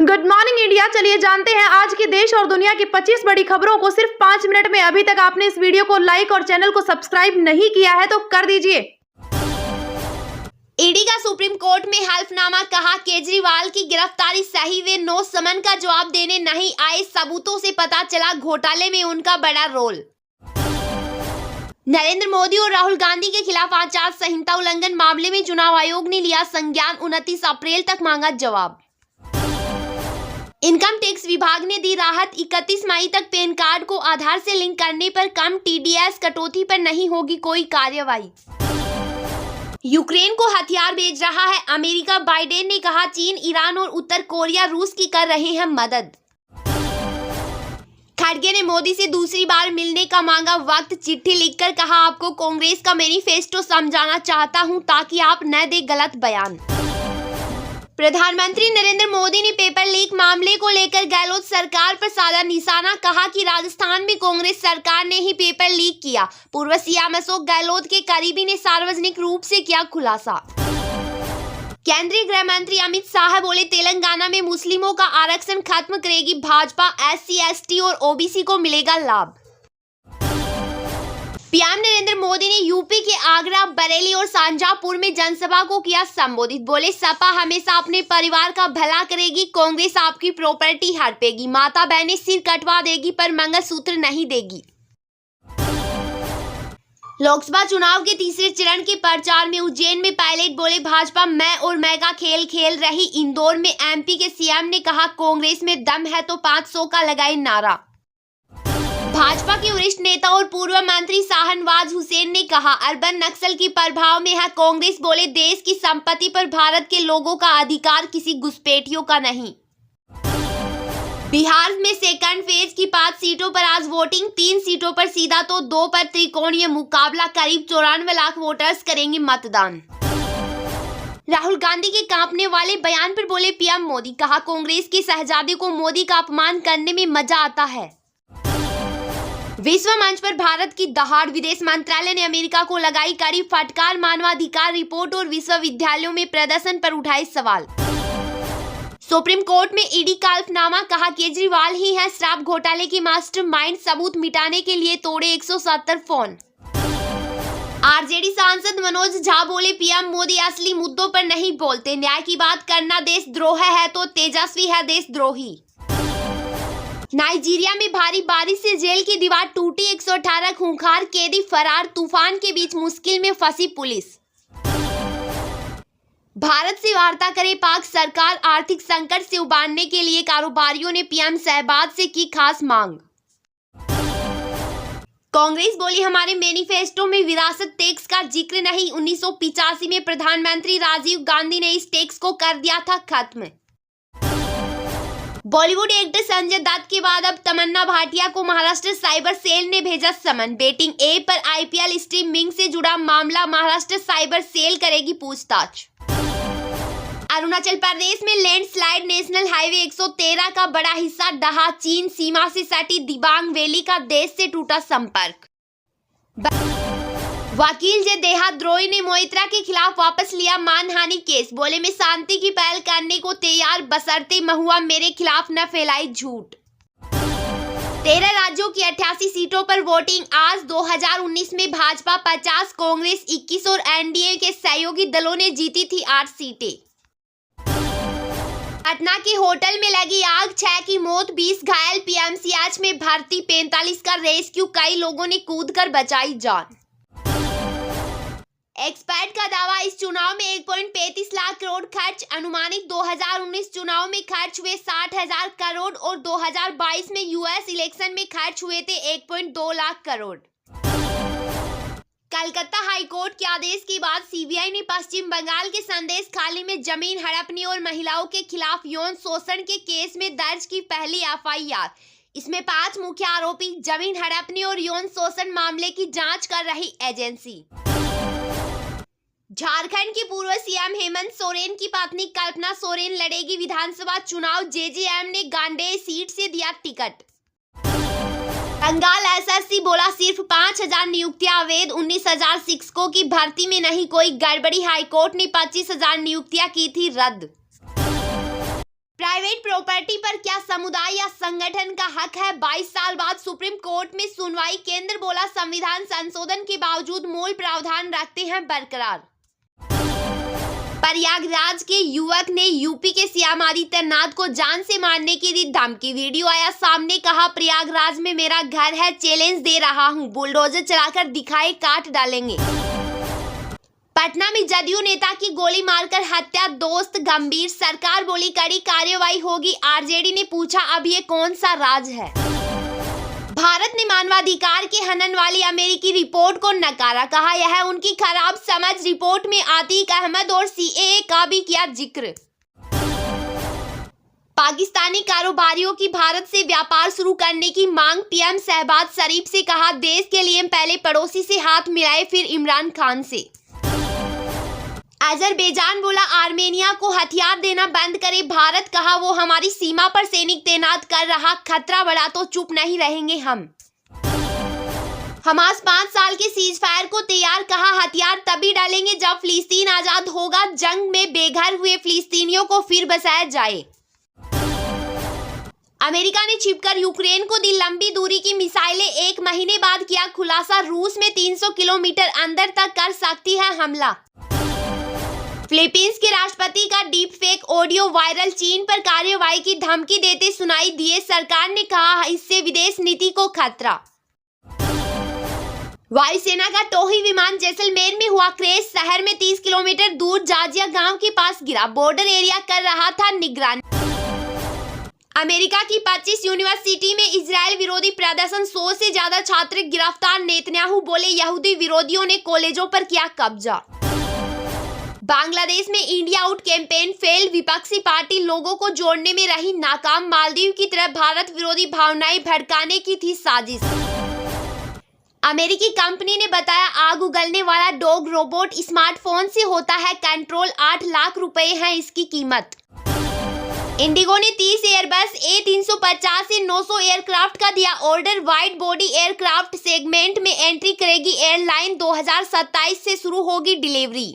Good morning India. चलिए जानते हैं आज की देश और दुनिया की 25 बड़ी खबरों को सिर्फ 5 मिनट में। अभी तक आपने इस वीडियो को लाइक और चैनल को सब्सक्राइब नहीं किया है तो कर दीजिए। ईडी का सुप्रीम कोर्ट में हल्फनामा, कहा केजरीवाल की गिरफ्तारी सही, वे नो समन का जवाब देने नहीं आए, सबूतों से पता चला घोटाले में उनका बड़ा रोल। नरेंद्र मोदी और राहुल गांधी के खिलाफ आचार संहिता उल्लंघन मामले में चुनाव आयोग ने लिया संज्ञान, 29 अप्रैल तक मांगा जवाब। इनकम टैक्स विभाग ने दी राहत, 31 मई तक पैन कार्ड को आधार से लिंक करने पर कम टीडीएस कटौती पर नहीं होगी कोई कार्रवाई। यूक्रेन को हथियार भेज रहा है अमेरिका, बाइडेन ने कहा चीन, ईरान और उत्तर कोरिया रूस की कर रहे हैं मदद। खड़गे ने मोदी से दूसरी बार मिलने का मांगा वक्त, चिट्ठी लिखकर कहा आपको कांग्रेस का मैनिफेस्टो समझाना चाहता हूं ताकि आप न दे गलत बयान। प्रधानमंत्री नरेंद्र मोदी ने पेपर लीक मामले को लेकर गहलोत सरकार पर साधा निशाना, कहा कि राजस्थान में कांग्रेस सरकार ने ही पेपर लीक किया। पूर्व सीएम अशोक गहलोत के करीबी ने सार्वजनिक रूप से किया खुलासा। केंद्रीय गृह मंत्री अमित शाह बोले तेलंगाना में मुस्लिमों का आरक्षण खत्म करेगी भाजपा, एससी, एसटी और ओबीसी को मिलेगा लाभ। पीएम नरेंद्र मोदी ने यूपी के आगरा, बरेली और शाहजहांपुर में जनसभा को किया संबोधित, बोले सपा हमेशा अपने परिवार का भला करेगी, कांग्रेस आपकी प्रॉपर्टी हड़पेगी, माता बहनें सिर कटवा देगी पर मंगलसूत्र नहीं देगी। लोकसभा चुनाव के तीसरे चरण के प्रचार में उज्जैन में पायलट, बोले भाजपा मैं और मैं का खेल खेल रही। इंदौर में एमपी के सीएम ने कहा कांग्रेस में दम है तो 500 का लगाए नारा। भाजपा के वरिष्ठ नेता और पूर्व मंत्री शाहनवाज हुसैन ने कहा अर्बन नक्सल की प्रभाव में है कांग्रेस, बोले देश की संपत्ति पर भारत के लोगों का अधिकार, किसी घुसपैठियों का नहीं। बिहार में सेकंड फेज की 5 सीटों पर आज वोटिंग, 3 सीटों पर सीधा तो 2 पर त्रिकोणीय मुकाबला, करीब 94 लाख वोटर्स करेंगे मतदान। राहुल गांधी के कांपने वाले बयान पर बोले पीएम मोदी, कहा कांग्रेस के शहजादे को मोदी का अपमान करने में मजा आता है। विश्व मंच पर भारत की दहाड़, विदेश मंत्रालय ने अमेरिका को लगाई कड़ी फटकार, मानवाधिकार रिपोर्ट और विश्वविद्यालयों में प्रदर्शन पर उठाए सवाल। सुप्रीम कोर्ट में ईडी का हल्फनामा, कहा केजरीवाल ही है शराब घोटाले की मास्टरमाइंड, सबूत मिटाने के लिए तोड़े 170 फोन। आरजेडी सांसद मनोज झा बोले पीएम मोदी असली मुद्दों पर नहीं बोलते, न्याय की बात करना देशद्रोह है तो तेजस्वी है देशद्रोही। नाइजीरिया में भारी बारिश से जेल की दीवार टूटी, 118 खूंखार कैदी फरार, तूफान के बीच मुश्किल में फंसी पुलिस। भारत से वार्ता करे पाक सरकार, आर्थिक संकट से उबारने के लिए कारोबारियों ने पीएम शहबाज से की खास मांग। कांग्रेस बोली हमारे मैनिफेस्टो में विरासत टैक्स का जिक्र नहीं, 1985 में प्रधानमंत्री राजीव गांधी ने इस टैक्स को कर दिया था खत्म। बॉलीवुड एक्टर संजय दत्त के बाद अब तमन्ना भाटिया को महाराष्ट्र साइबर सेल ने भेजा समन, बेटिंग ऐप पर आईपीएल स्ट्रीमिंग से जुड़ा मामला, महाराष्ट्र साइबर सेल करेगी पूछताछ। अरुणाचल प्रदेश में लैंडस्लाइड, नेशनल हाईवे 113 का बड़ा हिस्सा ढहा, चीन सीमा से सटी दिबांग वैली का देश से टूटा संपर्क। वकील जे देहाद्रोही ने मोइत्रा के खिलाफ वापस लिया मानहानि केस, बोले मैं शांति की पहल करने को तैयार बशर्ते महुआ मेरे खिलाफ न फैलाई झूठ। 13 राज्यों की 88 सीटों पर वोटिंग आज, 2019 में भाजपा 50, कांग्रेस 21 और एनडीए के सहयोगी दलों ने जीती थी 8 सीटें। पटना के होटल में लगी आग, 6 की मौत, 20 घायल, पीएमसीएच में भर्ती, 45 का रेस्क्यू, कई लोगों ने कूदकर बचाई जान। एक्सपर्ट का दावा इस चुनाव में 1.35 लाख करोड़ खर्च, अनुमानित 2019 चुनाव में खर्च हुए 60,000 करोड़ और 2022 में यूएस इलेक्शन में खर्च हुए थे 1.2 लाख करोड़। कलकत्ता हाईकोर्ट के आदेश के बाद सीबीआई ने पश्चिम बंगाल के संदेश खाली में जमीन हड़पने और महिलाओं के खिलाफ यौन शोषण के केस में दर्ज की पहली एफआईआर। इसमें 5 मुख्य आरोपी, जमीन हड़पने और यौन शोषण मामले की जांच कर रही एजेंसी। झारखंड के पूर्व सीएम हेमंत सोरेन की पत्नी कल्पना सोरेन लड़ेगी विधानसभा चुनाव, जेजेएम ने गांडेय सीट से दिया टिकट। बंगाल एसएससी बोला सिर्फ 5,000 नियुक्तियां अवैध, 19,000 शिक्षकों की भर्ती में नहीं कोई गड़बड़ी, हाईकोर्ट ने 25,000 नियुक्तियां की थी रद्द। प्राइवेट प्रॉपर्टी पर क्या समुदाय या संगठन का हक है? 22 साल बाद सुप्रीम कोर्ट में सुनवाई। केंद्र बोला संविधान संशोधन के बावजूद मूल प्रावधान रखते हैं बरकरार। प्रयागराज के युवक ने यूपी के सीएम आदित्यनाथ को जान से मारने की दी धमकी। वीडियो आया सामने, कहा प्रयागराज में मेरा घर है, चैलेंज दे रहा हूं, बुलडोजर चलाकर दिखाए काट डालेंगे। पटना में जदयू नेता की गोली मारकर हत्या, दोस्त गंभीर, सरकार बोली कड़ी कार्रवाई होगी। आरजेडी ने पूछा अब ये कौन सा राज है? भारत ने मानवाधिकार के हनन वाली अमेरिकी रिपोर्ट को नकारा, कहा यह उनकी खराब समझ। रिपोर्ट में आतिक अहमद और सीएए का भी किया जिक्र। पाकिस्तानी कारोबारियों की भारत से व्यापार शुरू करने की मांग, पीएम शहबाज शरीफ से कहा देश के लिए पहले पड़ोसी से हाथ मिलाए फिर इमरान खान से। अजरबैजान बोला आर्मेनिया को हथियार देना बंद करे। भारत कहा वो हमारी सीमा पर सैनिक तैनात कर रहा, खतरा बढ़ा तो चुप नहीं रहेंगे हम। हमास 5 साल के सीज फायर को तैयार, कहा हथियार तभी डालेंगे जब फिलिस्तीन आजाद होगा। जंग में बेघर हुए फिलिस्तीनियों को फिर बसाया जाए। अमेरिका ने छिपकर यूक्रेन को दी लंबी दूरी की मिसाइलें, 1 महीने बाद किया खुलासा। रूस में 300 किलोमीटर अंदर तक कर सकती है हमला। फिलीपींस के राष्ट्रपति का डीप फेक ऑडियो वायरल, चीन पर कार्रवाई की धमकी देते सुनाई दिए। सरकार ने कहा इससे विदेश नीति को खतरा। वायुसेना का टोही विमान जैसलमेर में हुआ क्रैश, शहर में 30 किलोमीटर दूर जाजिया गांव के पास गिरा, बॉर्डर एरिया कर रहा था निगरानी। अमेरिका की 25 यूनिवर्सिटी में इजराइल विरोधी प्रदर्शन, 100 से ज्यादा छात्र गिरफ्तार। नेतन्याहू बोले यहूदी विरोधियों ने कॉलेजों पर किया कब्जा। बांग्लादेश में इंडिया आउट कैंपेन फेल, विपक्षी पार्टी लोगों को जोड़ने में रही नाकाम। मालदीव की तरफ भारत विरोधी भावनाएं भड़काने की थी साजिश। अमेरिकी कंपनी ने बताया आग उगलने वाला डॉग रोबोट स्मार्टफोन से होता है कंट्रोल, 8 लाख रुपए है इसकी कीमत। इंडिगो ने 30 एयरबस A350 से 900 एयरक्राफ्ट का दिया order. Wide body aircraft segment में एंट्री करेगी एयरलाइन, 2027 से शुरू होगी डिलीवरी।